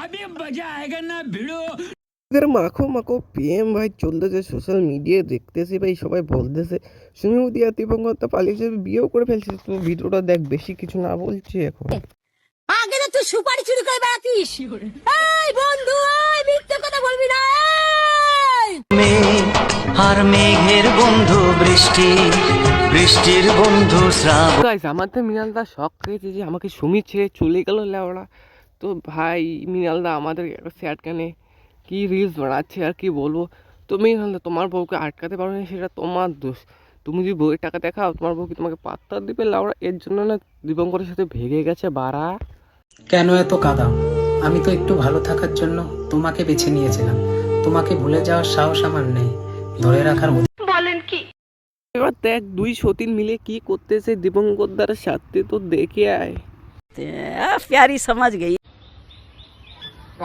अभी मजा आएगा ना भिड़ो। এদের মাখো মাখো প্রেম ভাই চলতেছে সোশ্যাল মিডিয়ায় দেখতেছি ভাই, সবাই বলতেছে সুমিউদি আর দীপঙ্কর পালিয়েছে, বিয়েও করে ফেলছে। তো ভিডিওটা দেখ, বেশি কিছু না বলছি এখন। আগে তো তুই সুপারি চুরি করে বেড়াতিস। এই বন্ধু, এই মিথ্যে কথা বলবি না। আর মেঘের বন্ধু বৃষ্টি, বৃষ্টির বন্ধু শ্রাবণ। গাইস, আমার তো মৃণালদা শখ খেয়েছে যে আমাকে সুমি ছেড়ে চলে গেল লেওড়া। তো ভাই মৃণালদা আমাদের একটা স্যাড কানে কি রিলস বানাচ্ছে আর কি বলবো। তো মৃণালদা, তোমার বউকে আটকাতে পারো না, সেটা তোমার দোষ। তুমি যদি বউয়ের টাকা দেখাও, তোমার বউ কি তোমাকে পাত্তা দিবে লেওড়া? এর জন্য না দীপঙ্করের সাথে ভেগে গেছে বাড়া। কেন এত কাঁদা? আমি তো একটু ভালো থাকার জন্য তোমাকে বেছে নিয়েছিলাম। তোমাকে ভুলে যাওয়ার সাহস আমার নেই, ধরে রাখার বলেন কি? এবার দেখ দুই সতীন মিলে কি করতেছে দীপঙ্কর দ্বারা সাথে, তো দেখে আয়। প্যারি সমাজ গেই।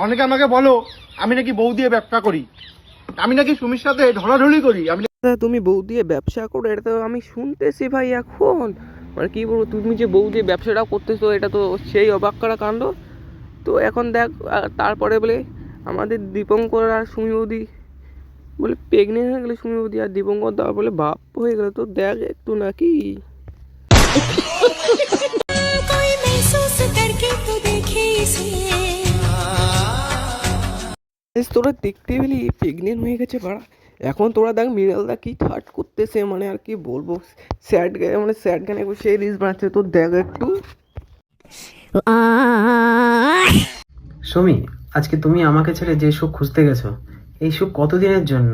অনেকে আমাকে বলো আমি নাকি বউ দিয়ে ব্যবসা করি, আমি নাকি সুমির সাথে ঢলাঢলি করি। আমি তুমি বউ দিয়ে ব্যবসা করো, এটা তো আমি শুনতেছি ভাই এখন। মানে কি বলবো, তুমি যে বউ দিয়ে ব্যবসাটা করতেছো, এটা তো সেই অবাক করা কাণ্ড। তো এখন দেখ, তারপরে বলে আমাদের দীপঙ্কর আর সুমি বৌদি বলে প্রেগনেন্ট হয়ে গেলে, সুমি বৌদি আর দীপঙ্কর দা বলে বাপ হয়ে গেল। তো দেখ একটু নাকি তোরা দেখতে পেলি প্রেগনেন্ট হয়ে গেছে বাড়া। এখন তোরা দেখ মৃণালদা কি থার্ড করতেছে, মানে আর কি বলবো, স্যাড গায়ে মানে স্যাড গানে সেই রিলস বানাচ্ছে। তো দেখ একটু। সুমি, আজকে তুমি আমাকে ছেড়ে যে সুখ খুঁজতে গেছো, এই সুখ কতদিনের জন্য?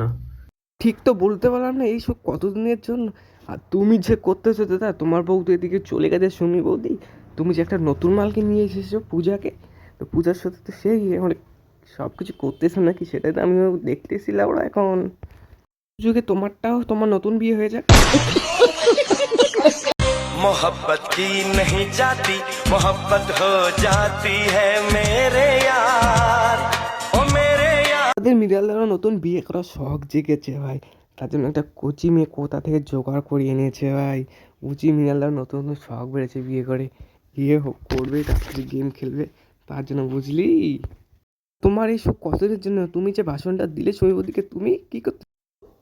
ঠিক তো বলতে পারলাম না এই সব কতদিনের জন্য। আর তুমি যে করতেছো দাদা, তোমার বউ তো এদিকে চলে গেছে সুমি বৌদি। তুমি যে একটা নতুন মালকে নিয়ে এসেছো পূজাকে, তো পূজার সাথে তো সেই মানে সব কিছু করতেছো নাকি, সেটাই তো আমিও দেখতেছিলাম ওরা। এখন যুগে তোমারটাও তোমার নতুন বিয়ে হয়ে যাক। मोहब्बत की नहीं जाती, मोहब्बत हो जाती है मेरे यार, ओ मेरे यार। তাদের মৃণালদারও নতুন বিয়ে করার শখ জেগেছে ভাই। তার জন্য একটা কোচি মেয়ে কোথা থেকে জোগাড় করে এনেছে ভাই। কোচি মৃণালদার নতুন নতুন শখ বেড়েছে, বিয়ে করে বিয়ে করবে, তার সাথে গেম খেলবে। তার জন্য বুঝলি, তোমার এই সব কতদিনের জন্য? তুমি যে ভাষণটা দিলে সই বৌদিকে, তুমি কি করতে?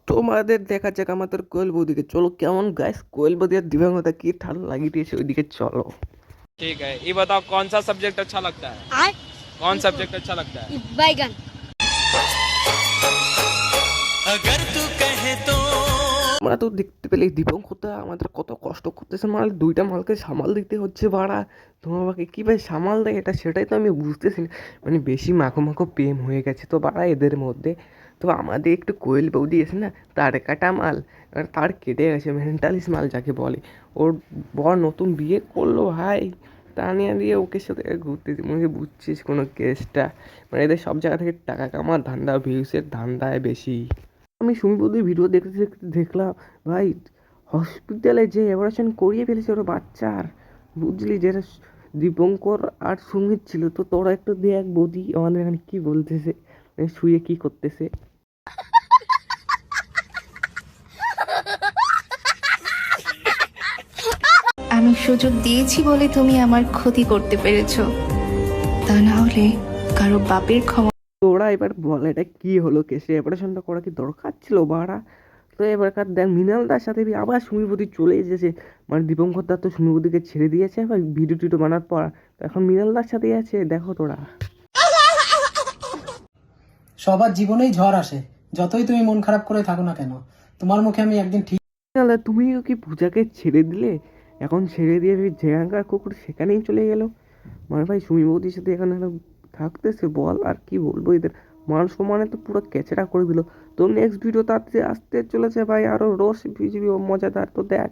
তোমাদের দেখা যাক আমাদের কোয়েল বৌদিকে। চলো কেমন গাইস, কোয়েল বৌদি আর দিবাঙ্গতা কি ঠান্ডা লাগিয়ে দিয়েছে, ওইদিকে চলো। ठीक है, ये बताओ कौन सा सब्जेक्ट अच्छा लगता है? कौन सब्जेक्ट अच्छा लगता है? बैगन। अगर तू कहे तो আমরা তো দেখতে পেলে দীপঙ্করদা আমাদের কত কষ্ট করতেছে, মাল দুইটা মালকে সামাল দিতে হচ্ছে বাড়া। তোমার বাবাকে কীভাবে সামাল দেয় এটা, সেটাই তো আমি বুঝতেছি না। মানে বেশি মাখো মাখো প্রেম হয়ে গেছে তো বাড়া এদের মধ্যে। তো আমাদের একটু কোয়েল বৌদি এসে না, তার কাটা মাল, এবার তার কেটে গেছে মেন্টালিস মাল যাকে বলে। ওর বর নতুন বিয়ে করলো ভাই, তা নিয়ে দিয়ে ওকে সাথে ঘুরতে মনে বুঝছিস কোনো কেসটা। মানে এদের সব জায়গা থেকে টাকা কামার ধান্দা, ভিউসের ধান্দায় বেশি। আমি সুমি বৌদির ভিডিও দেখতে দেখতে দেখলাম ভাই, হসপিটালে যে অপারেশন করিয়ে ফেলেছে ওরা বাচ্চার, বুঝলি, যেটা দীপঙ্কর আর সুমিত ছিল। তো তোরা একটু দেখ বৌদি আমাদের এখানে কী বলতেছে, শুয়ে কী করতেছে। আমি সুযোগ দিয়েছি বলে তুমি আমার ক্ষতি করতে পেরেছো, তা না হলে কারো বাপের ক্ষমা। তোরা এবার বল এটা কি হলো, কেসে অপারেশনটা করা কি দরকার ছিল বাড়া? তো এবারকার দেখ মৃণালদার সাথে আবার সুমিবতী চলে এসেছে। মানে দীপঙ্কর দা তো সুমিবতীকে ছেড়ে দিয়েছে আবার ভিডিও টিডিও বানার পর, তো এখন মৃণালদার সাথেই আছে। দেখো তোরা, সবার জীবনেই ঝড় আসে, যতই তুমি মন খারাপ করে থাকো না কেন, তোমার মুখে আমি একদিন ঠিক। মৃণালদা তুমিও কি পূজাকে ছেড়ে দিলে? এখন ছেড়ে দিয়ে যেখানকার কুকুর সেখানেই চলে গেল। মানে ভাই সুমি বৌদির সাথে এখানে থাকতেছে, বল আর কি বলবো। এদের মান সম্মানে তো পুরো কেচেরা করে দিল। তো নেক্সট ভিডিও তাতে আসতে চলেছে ভাই, আরো রোজ ভিডিও মজাদার। তো দেখ।